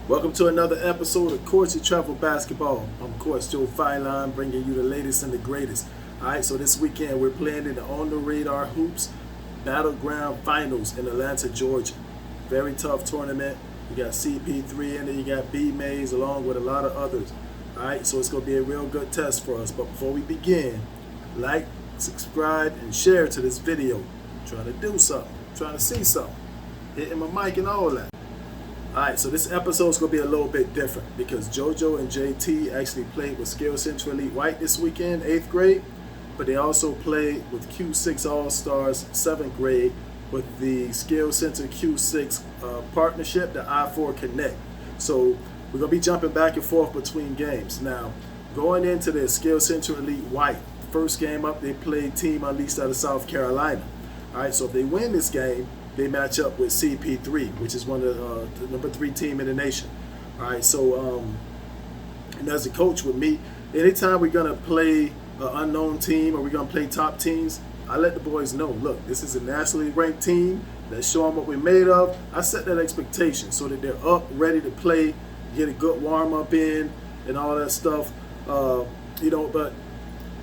Welcome to another episode of Coarching Travel Basketball. I'm Coach Joe Fineline, bringing you the latest and the greatest. Alright, so this weekend we're playing in the On the Radar Hoops Battleground Finals in Atlanta, Georgia. Very tough tournament. You got CP3 in there, you got B-Mays, along with a lot of others. Alright, so it's going to be a real good test for us. But before we begin, like, subscribe, and share to this video. I'm trying to do something, I'm trying to see something. Hitting my mic and all that. Alright, so this episode is going to be a little bit different because JoJo and JT actually played with SCE SCE White this weekend, 8th grade, but they also played with Q6 All-Stars, 7th grade, with the SCE Center Q6 partnership, the I4 Connect. So we're going to be jumping back and forth between games. Now, going into the SCE Center Elite White, first game up, they played Team Unleashed out of South Carolina. Alright, so if they win this game, they match up with CP3, which is one of the number 3 team in the nation. All right, so and as a coach with me, anytime we're gonna play an unknown team or we're gonna play top teams, I let the boys know, look, this is a nationally ranked team. Let's show them what we're made of. I set that expectation so that they're up, ready to play, get a good warm up in, and all that stuff. But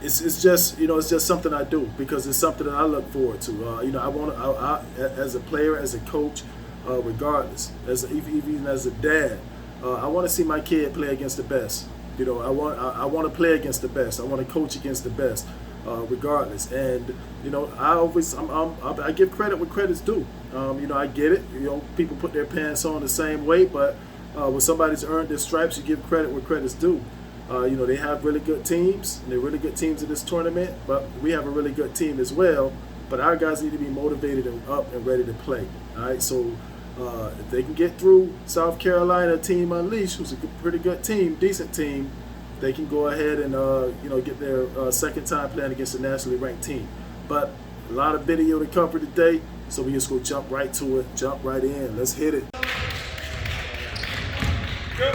it's just something I do because it's something that I look forward to. I as a player, as a coach, regardless, even as a dad, I want to see my kid play against the best. I want to play against the best. I want to coach against the best, regardless. And I give credit where credit's due. I get it. People put their pants on the same way, but when somebody's earned their stripes, you give credit where credit's due. They have really good teams, and they're really good teams in this tournament, but we have a really good team as well. But our guys need to be motivated and up and ready to play. All right, so if they can get through South Carolina Team Unleashed, who's a pretty good team, decent team, they can go ahead and get their second time playing against a nationally ranked team. But a lot of video to cover today, so we just go jump right to it, jump right in. Let's hit it. Go.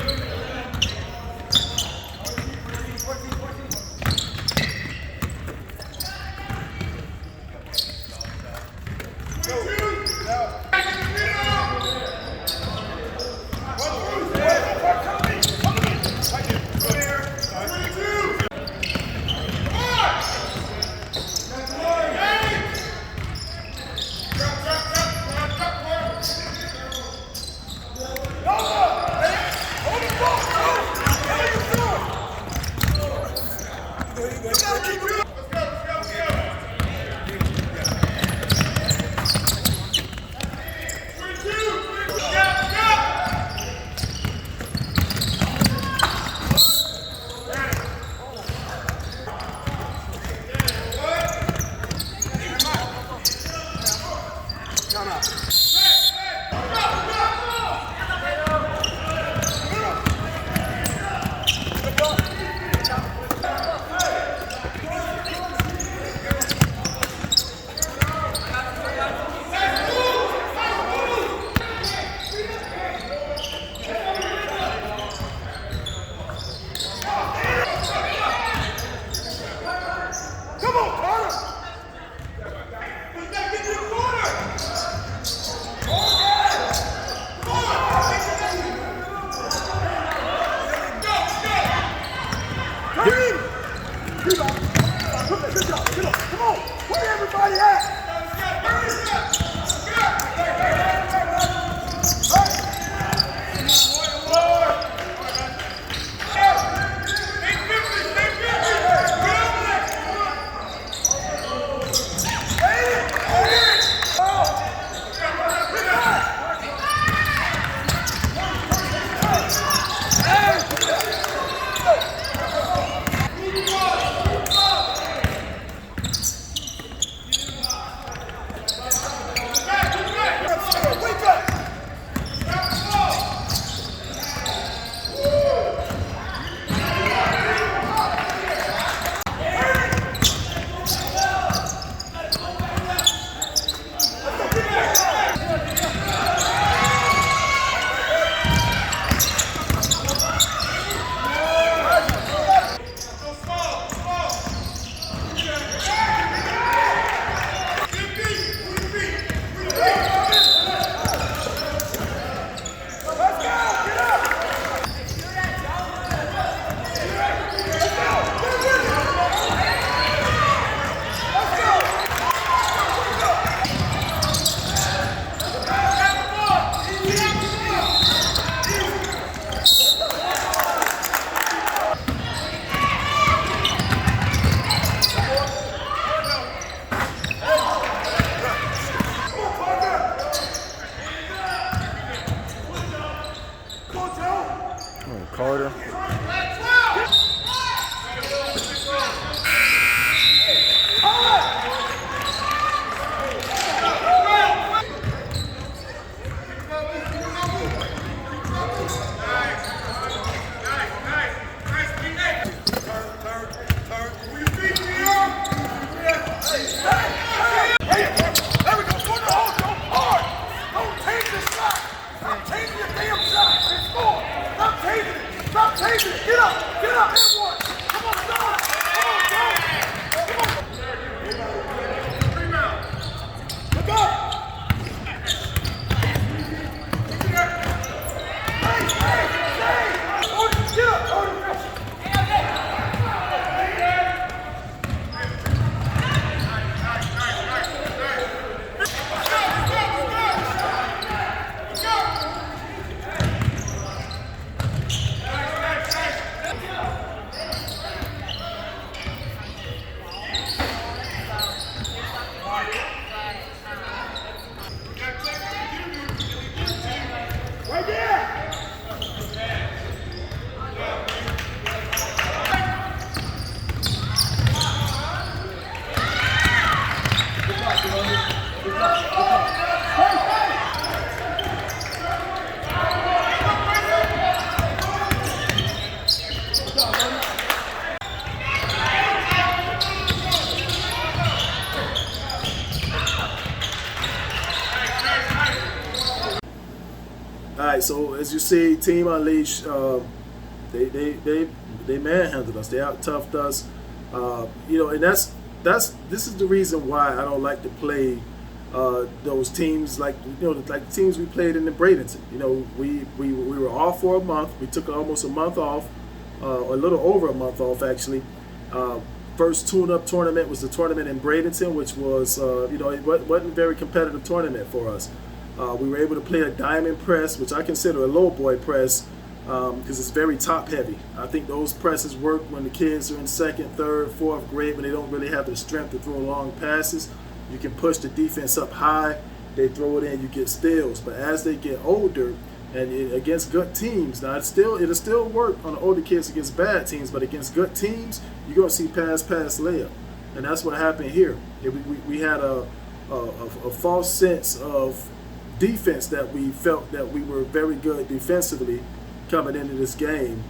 right, so as you see, Team Unleashed, they manhandled us. They out toughed us. And this is the reason why I don't like to play those teams like like teams we played in the Bradenton. We were off for a month. We took almost a month off, a little over a month off actually. First tune-up tournament was the tournament in Bradenton, which was it wasn't a very competitive tournament for us. We were able to play a diamond press, which I consider a low boy press, because it's very top heavy. I think those presses work when the kids are in second, third, fourth grade, when they don't really have the strength to throw long passes. You can push the defense up high, they throw it in, you get steals. But as they get older, and against good teams, now it'll still work on the older kids against bad teams, but against good teams, you're going to see pass layup. And that's what happened here. We had a false sense of defense that we felt that we were very good defensively coming into this game,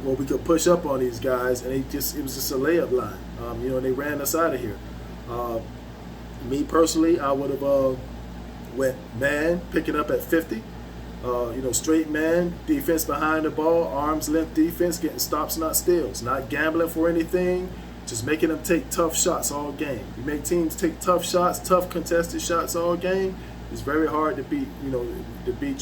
where we could push up on these guys, and it was just a layup line. They ran us out of here. Me personally, I would have went man, picking up at 50. Straight man, defense behind the ball, arm's length defense, getting stops, not steals, not gambling for anything, just making them take tough shots all game. You make teams take tough shots, tough contested shots all game, it's very hard to beat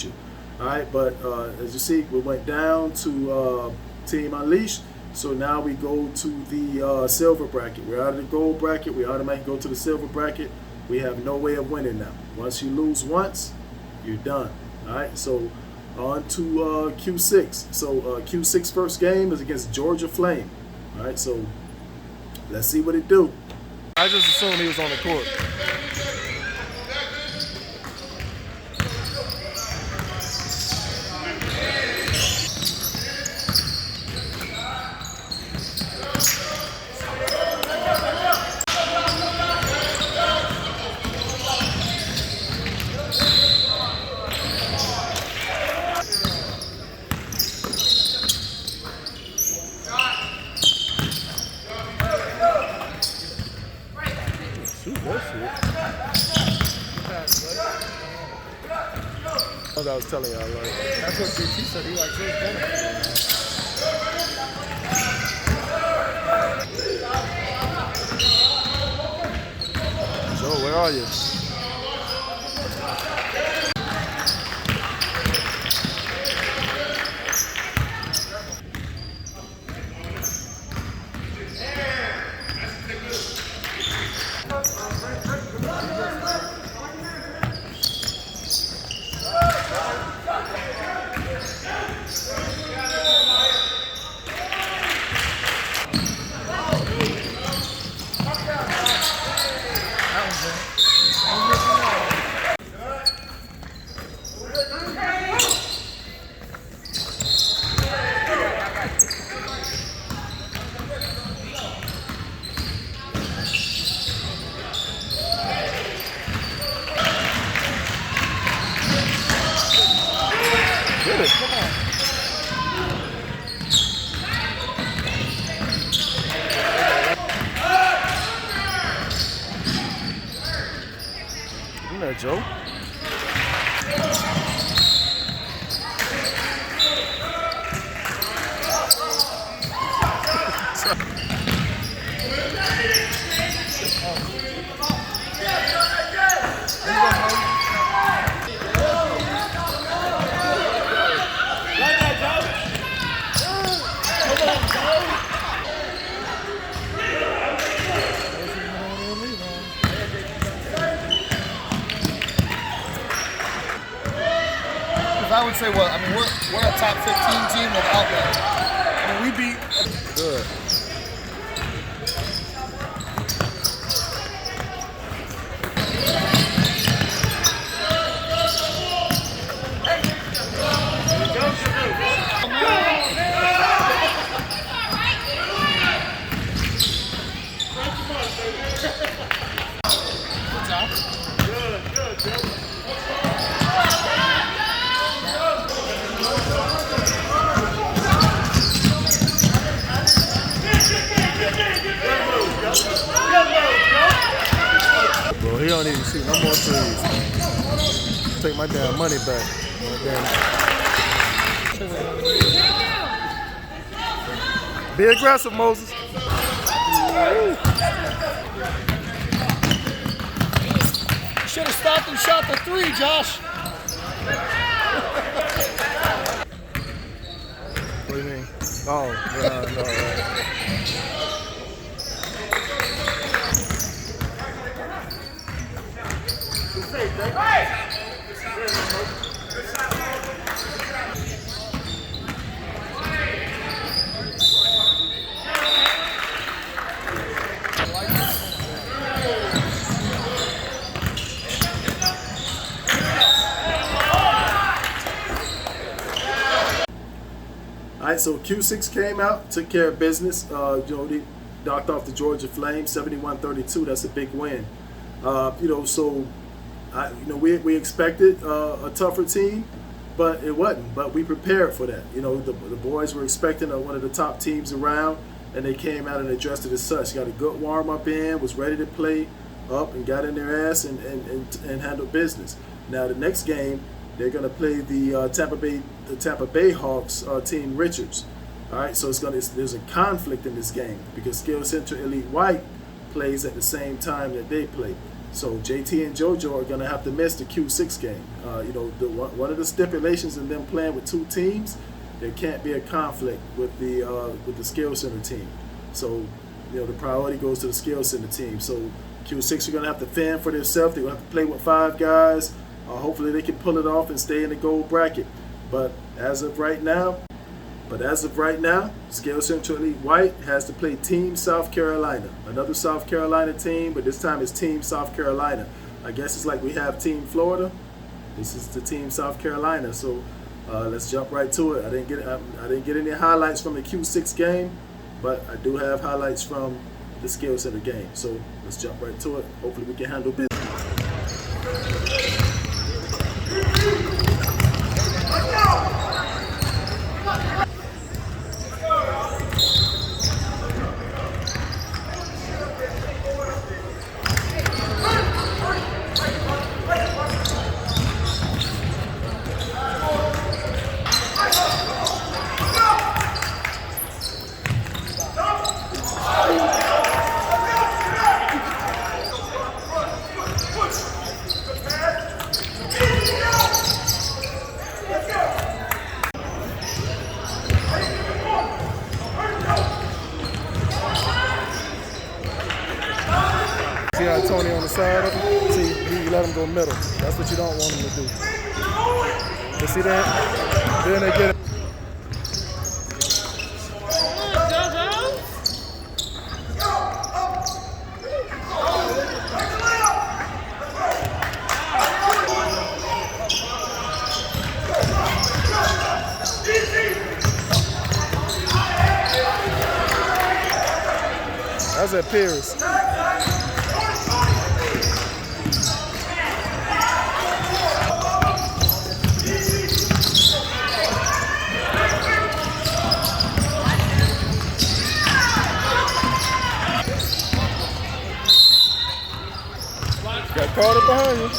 you. All right, but as you see, we went down to Team Unleashed, so now we go to the silver bracket. We're out of the gold bracket, we automatically go to the silver bracket. We have no way of winning now. Once you lose once, you're done. All right, so on to Q6. So Q6 first game is against Georgia Flame. All right, so let's see what it do. I just assumed he was on the court. I was telling y'all, like, that's what JT said. He likes his better. Joe, where are you? Joe. I would say, we're a top 15 team without that. I mean, we beat good. Bro, he don't even shoot no more threes. Take my damn money back. Be aggressive, Moses. You should have stopped and shot the three, Josh. What do you mean? Oh, no, right. All right, so Q6 came out, took care of business. They knocked off the Georgia Flames, 71-32. That's a big win. We expected a tougher team, but it wasn't. But we prepared for that. The boys were expecting one of the top teams around, and they came out and addressed it as such. Got a good warm up in, was ready to play up, and got in their ass and handled business. Now the next game, they're going to play the Tampa Bay Hawks team Richards. All right, so there's a conflict in this game because Skill Center Elite White plays at the same time that they play. So JT and JoJo are going to have to miss the Q6 game. One of the stipulations in them playing with two teams, there can't be a conflict with the Skill Center team. So the priority goes to the Skill Center team. So Q6 are going to have to fend for themselves. They're going to have to play with 5 guys. Hopefully they can pull it off and stay in the gold bracket. But as of right now, Skill Center Elite White has to play Team South Carolina. Another South Carolina team, but this time it's Team South Carolina. I guess it's like we have Team Florida. This is the Team South Carolina. So let's jump right to it. I didn't get any highlights from the Q6 game, but I do have highlights from the Skill Center game. So let's jump right to it. Hopefully we can handle business. See how Tony on the side of him? See, you let him go middle. That's what you don't want him to do. You see that? Then they get it. That's at Pierce. Got Carter behind you.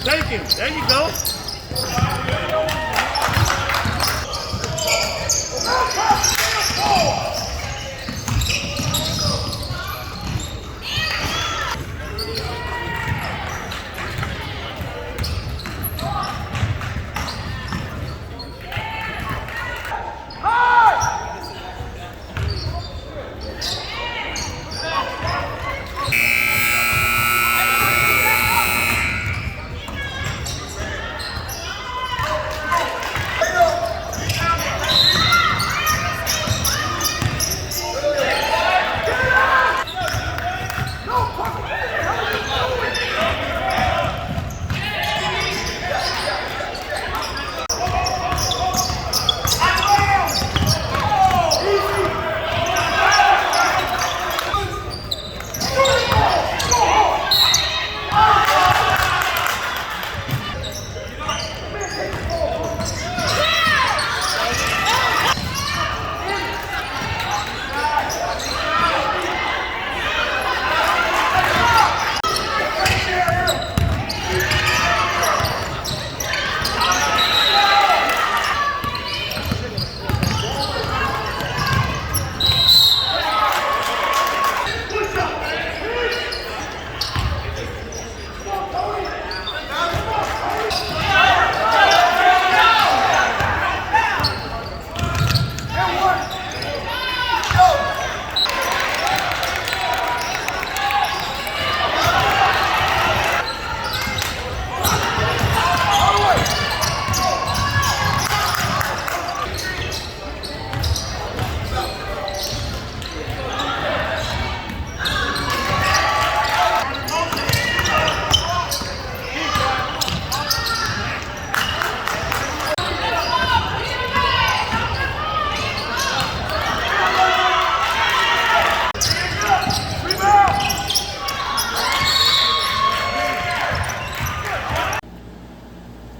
Take him. There you go.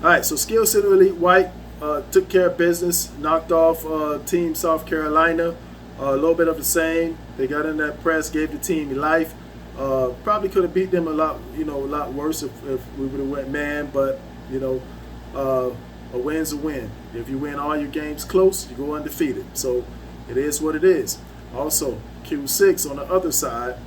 All right, so Skill City Elite White took care of business, knocked off Team South Carolina. A little bit of the same. They got in that press, gave the team life. Probably could have beat them a lot worse if we would have went man. But a win's a win. If you win all your games close, you go undefeated. So it is what it is. Also, Q6 on the other side,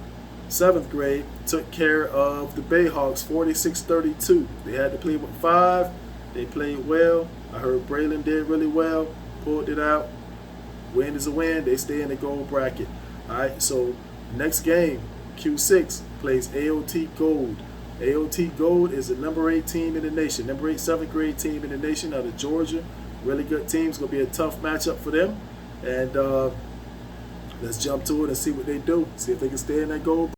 7th grade, took care of the Bayhawks 46-32. They had to play with 5. They played well. I heard Braylon did really well, pulled it out. Win is a win. They stay in the gold bracket. All right, so next game, Q6 plays AOT Gold. AOT Gold is the number 8 team in the nation, number 8 7th grade team in the nation out of Georgia. Really good team. It's going to be a tough matchup for them. And let's jump to it and see what they do. See if they can stay in that gold.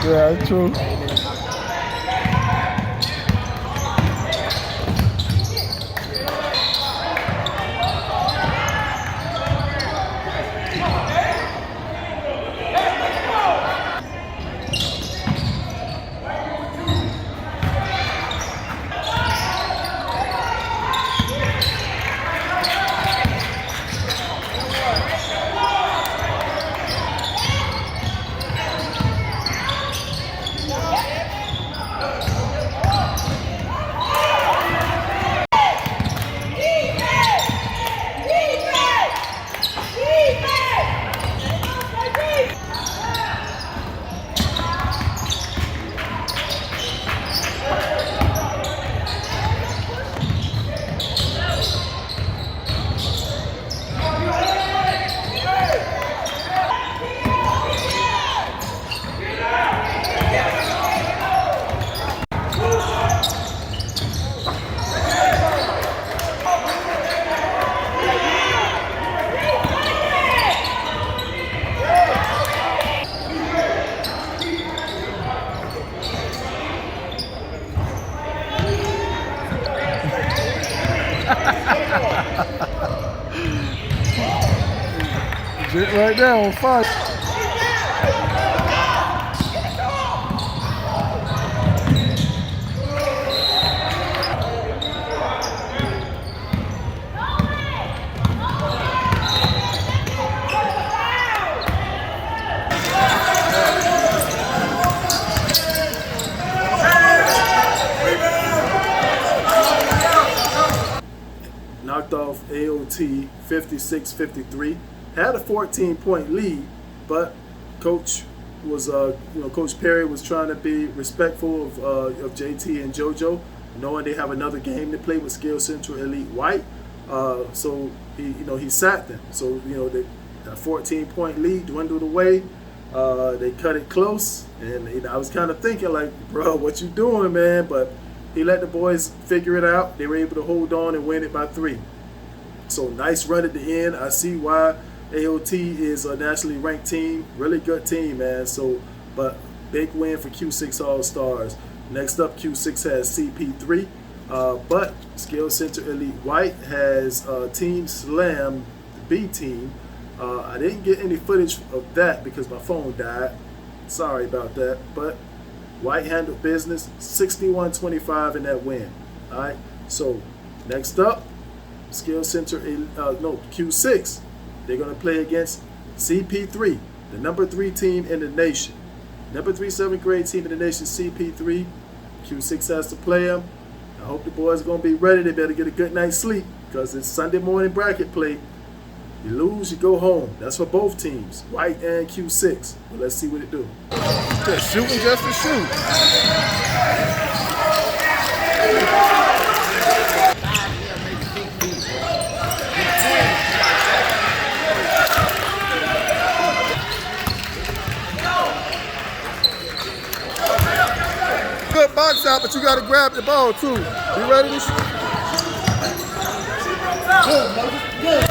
Yeah, true. Right now on fire. AOT 56-53. Had a 14-point lead, but Coach was, Coach Perry was trying to be respectful of JT and JoJo, knowing they have another game to play with Skill Central Elite White. So he sat them. So that 14-point lead dwindled away. They cut it close, and I was kind of thinking like, bro, what you doing, man? But he let the boys figure it out. They were able to hold on and win it by 3. So nice run at the end. I see why AOT is a nationally ranked team. Really good team, man. So, but big win for Q6 All-Stars. Next up, Q6 has CP3. But Skill Center Elite White has Team Slam, the B team. I didn't get any footage of that because my phone died. Sorry about that. But White handled business, 61-25 in that win. All right. So next up, Skill Center, Q6. They're going to play against CP3, the number 3 team in the nation. Number 3 7th grade team in the nation, CP3. Q6 has to play them. I hope the boys are going to be ready. They better get a good night's sleep because it's Sunday morning bracket play. You lose, you go home. That's for both teams, White and Q6. But let's see what it do. Just shooting just to shoot. Good box out, but you got to grab the ball too. You ready to shoot? Good.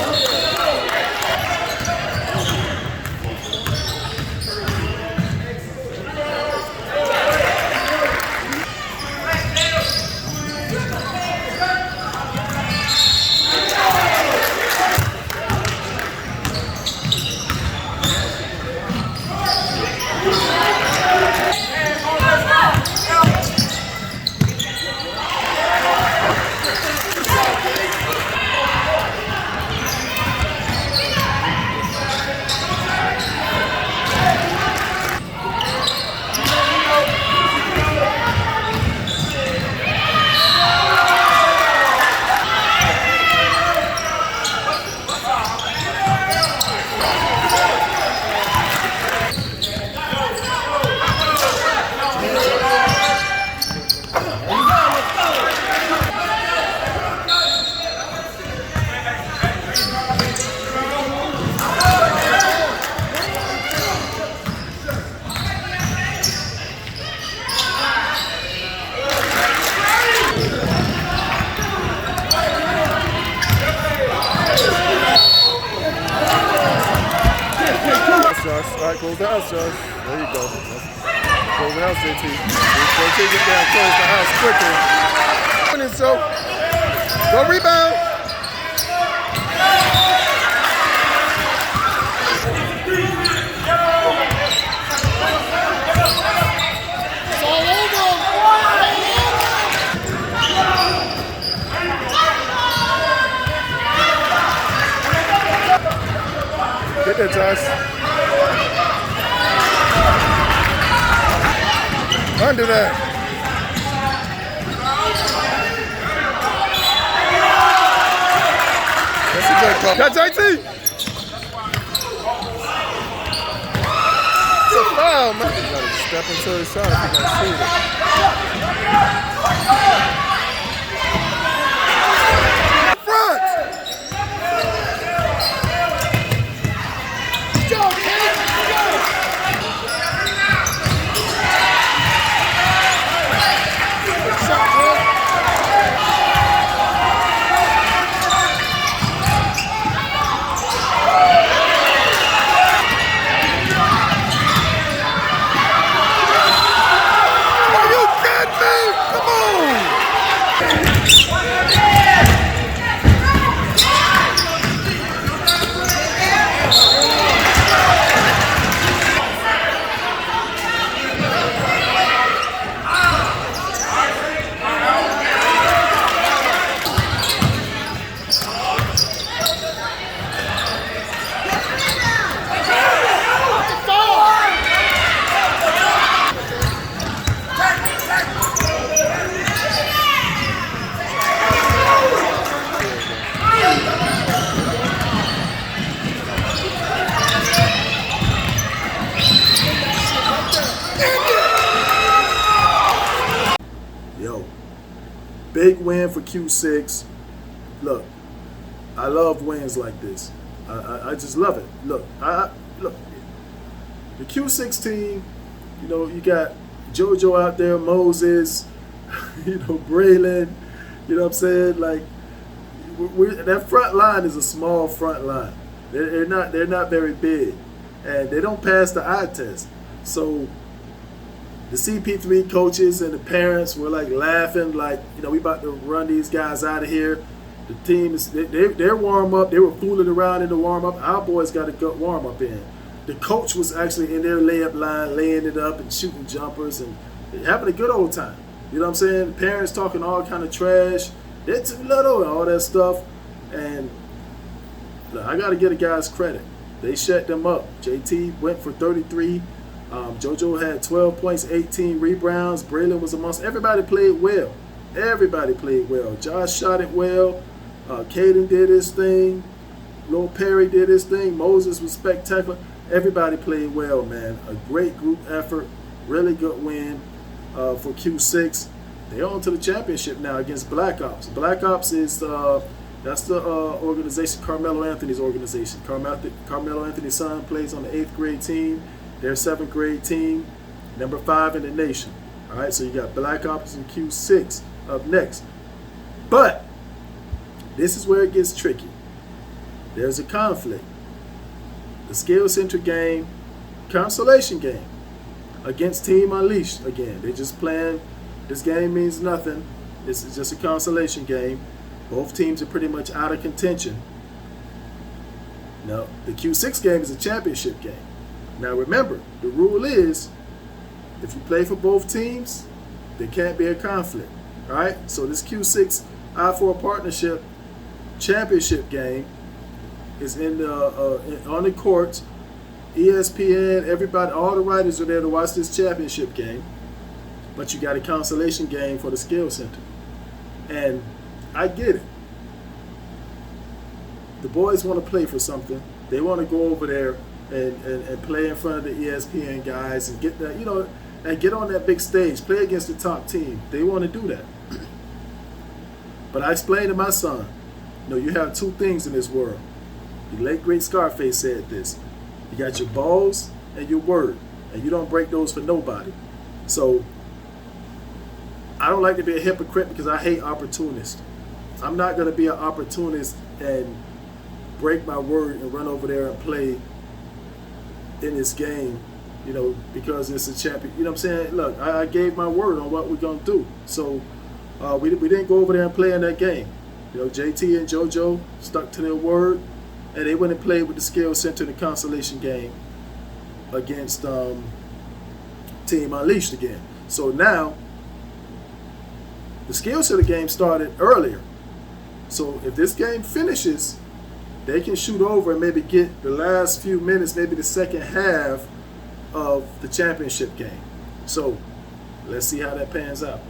All right, close the house, Josh. There you go. Close the house, JT. JT, get down, close the house quicker. So, go rebound. It's all over. Get there, Josh. Under that. That's a good call. Got JT. It's a foul, man. You gotta step into his shot if you're gonna shoot it. Front. Go, kid. Go. Are you kidding me? Come on! big win for Q6. Look, I love wins like this. I just love it. Look, look, the Q6 team, you know, you got JoJo out there, Moses, you know, Braylon, you know what I'm saying? Like, that front line is a small front line. They're not very big, and they don't pass the eye test. So the CP3 coaches and the parents were like laughing, like, you know, we about to run these guys out of here. The team is their warm up. They were fooling around in the warm up. Our boys got a good warm up in. The coach was actually in their layup line, laying it up and shooting jumpers and having a good old time. You know what I'm saying? Parents talking all kind of trash. They're too little and all that stuff. And look, I got to give the guys credit. They shut them up. JT went for 33. JoJo had 12 points, 18 rebounds. Braylon was amongst. Everybody played well. Everybody played well. Josh shot it well. Caden did his thing. Lil Perry did his thing. Moses was spectacular. Everybody played well, man. A great group effort. Really good win for Q6. They're on to the championship now against Black Ops. Black Ops is that's the organization, Carmelo Anthony's organization. Carmelo Anthony's son plays on the 8th grade team. Their 7th grade team, number 5 in the nation. All right, so you got Black Ops and Q6 up next. But this is where it gets tricky. There's a conflict. The Skill Center game, consolation game against Team Unleashed again. They're just playing. This game means nothing. This is just a consolation game. Both teams are pretty much out of contention. Now, the Q6 game is a championship game. Now, remember, the rule is if you play for both teams, there can't be a conflict. All right? So this Q6 I4 partnership championship game is on the courts. ESPN, everybody, all the writers are there to watch this championship game. But you got a consolation game for the Skill Center. And I get it. The boys want to play for something. They want to go over there and play in front of the ESPN guys and get that, you know, and get on that big stage, play against the top team. They want to do that. But I explained to my son, you know, you have two things in this world. The late great Scarface said this. You got your balls and your word, and you don't break those for nobody. So I don't like to be a hypocrite because I hate opportunists. I'm not going to be an opportunist and break my word and run over there and play in this game, you know, because it's a champion. You know what I'm saying? Look, I gave my word on what we're going to do. So we didn't go over there and play in that game. You know, JT and JoJo stuck to their word, and they went and played with the Skill Center in the consolation game against Team Unleashed again. So now, the Skill Center game started earlier. So if this game finishes, they can shoot over and maybe get the last few minutes, maybe the second half of the championship game. So let's see how that pans out.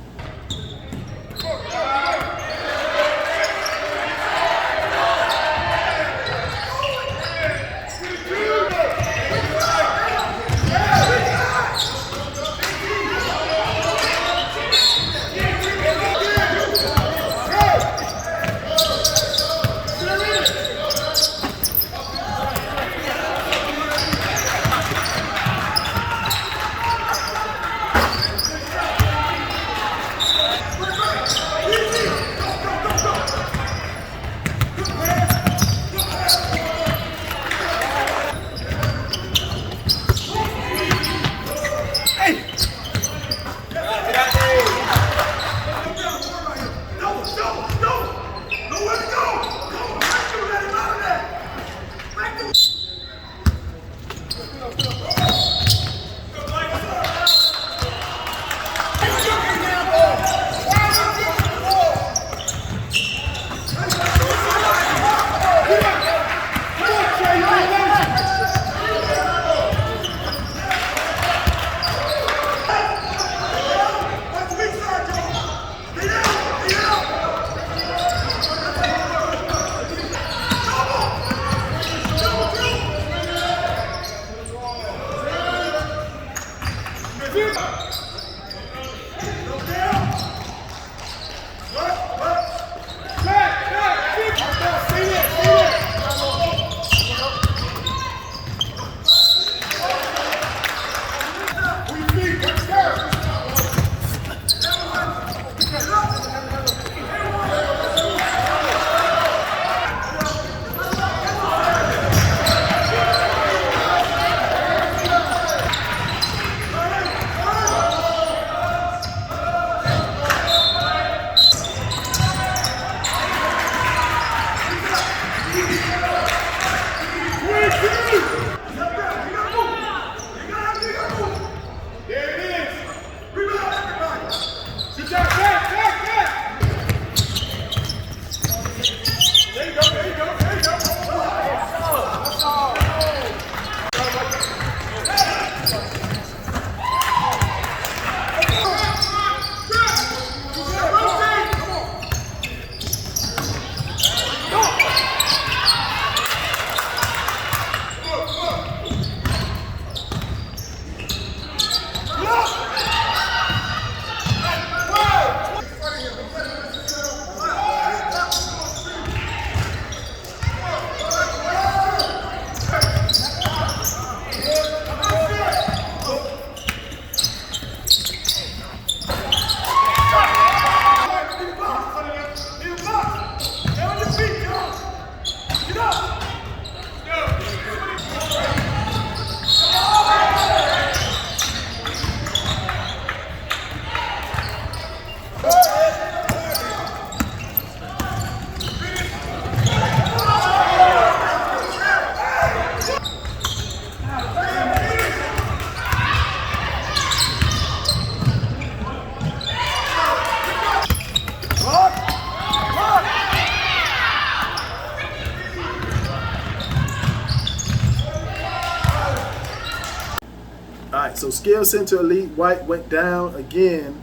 right, so Skill Center Elite White went down again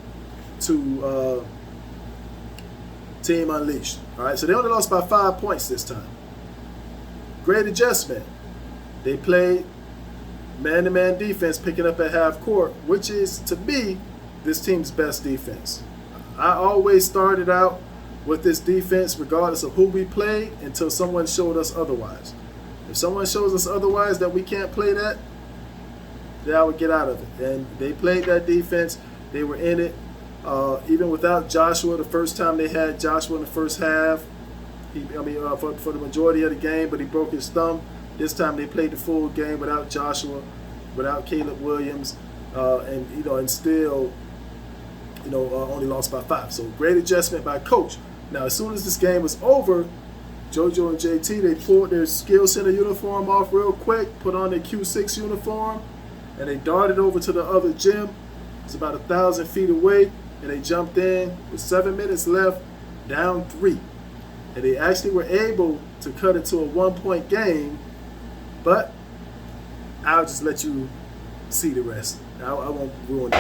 to Team Unleashed. All right, so they only lost by 5 points this time. Great adjustment. They played man-to-man defense, picking up at half court, which is, to me, this team's best defense. I always started out with this defense, regardless of who we played, until someone showed us otherwise. If someone shows us otherwise that we can't play that, then I would get out of it. And they played that defense. They were in it. Even without Joshua, the first time they had Joshua in the first half, for the majority of the game, but he broke his thumb. This time they played the full game without Joshua, without Caleb Williams, and still, only lost by 5. So great adjustment by coach. Now, as soon as this game was over, JoJo and JT, they pulled their Skill Center uniform off real quick, put on their Q6 uniform, and they darted over to the other gym. It's about 1,000 feet away, and they jumped in with 7 minutes left, down 3. And they actually were able to cut it to a 1-point game, but I'll just let you see the rest. I won't ruin it.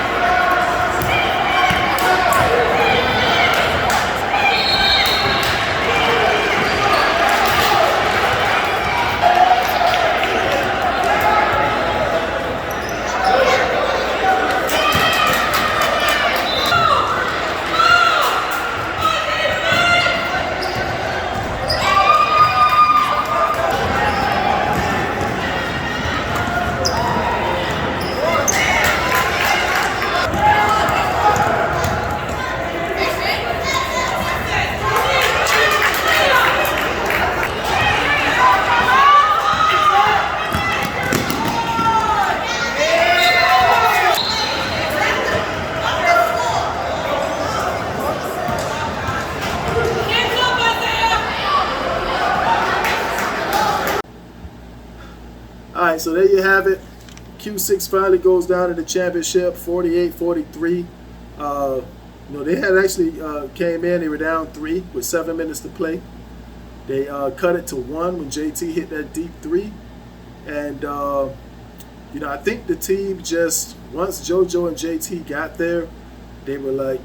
All right, so there you have it. Q6 finally goes down to the championship, 48-43. They had actually came in. They were down 3 with 7 minutes to play. They cut it to 1 when JT hit that deep 3. And, I think the team just, once JoJo and JT got there, they were like,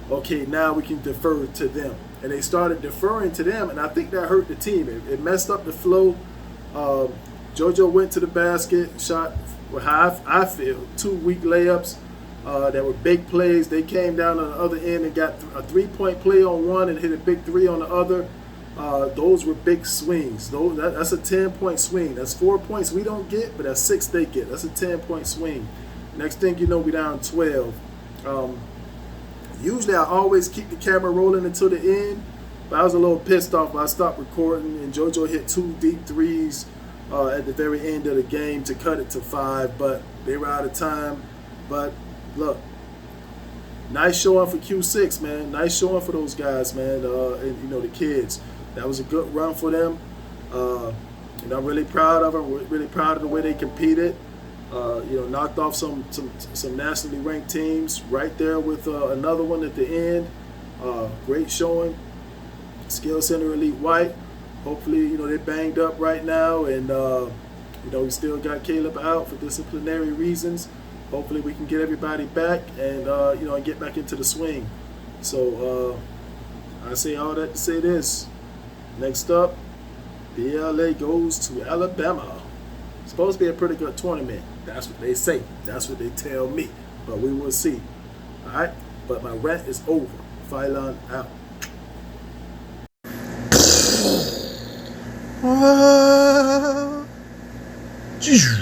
okay, now we can defer to them. And they started deferring to them, and I think that hurt the team. It messed up the flow. JoJo went to the basket, shot, I feel, 2 weak layups that were big plays. They came down on the other end and got a 3-point play on one and hit a big 3 on the other. Those were big swings. That's a 10-point swing. That's 4 points we don't get, but that's 6 they get. That's a 10-point swing. Next thing you know, we down 12. Usually I always keep the camera rolling until the end, but I was a little pissed off. I stopped recording, and JoJo hit 2 deep threes at the very end of the game to cut it to 5, but they were out of time. But look, nice showing for Q6, man. Nice showing for those guys, man. And the kids. That was a good run for them. I'm really proud of them. Really proud of the way they competed. Knocked off some nationally ranked teams right there with another one at the end. Great showing. Skill Center Elite White. Hopefully, they're banged up right now, and we still got Caleb out for disciplinary reasons. Hopefully, we can get everybody back and and get back into the swing. So I say all that to say this. Next up, BLA goes to Alabama. It's supposed to be a pretty good tournament. That's what they say. That's what they tell me. But we will see. All right. But my rant is over. Phylon out. Jeez.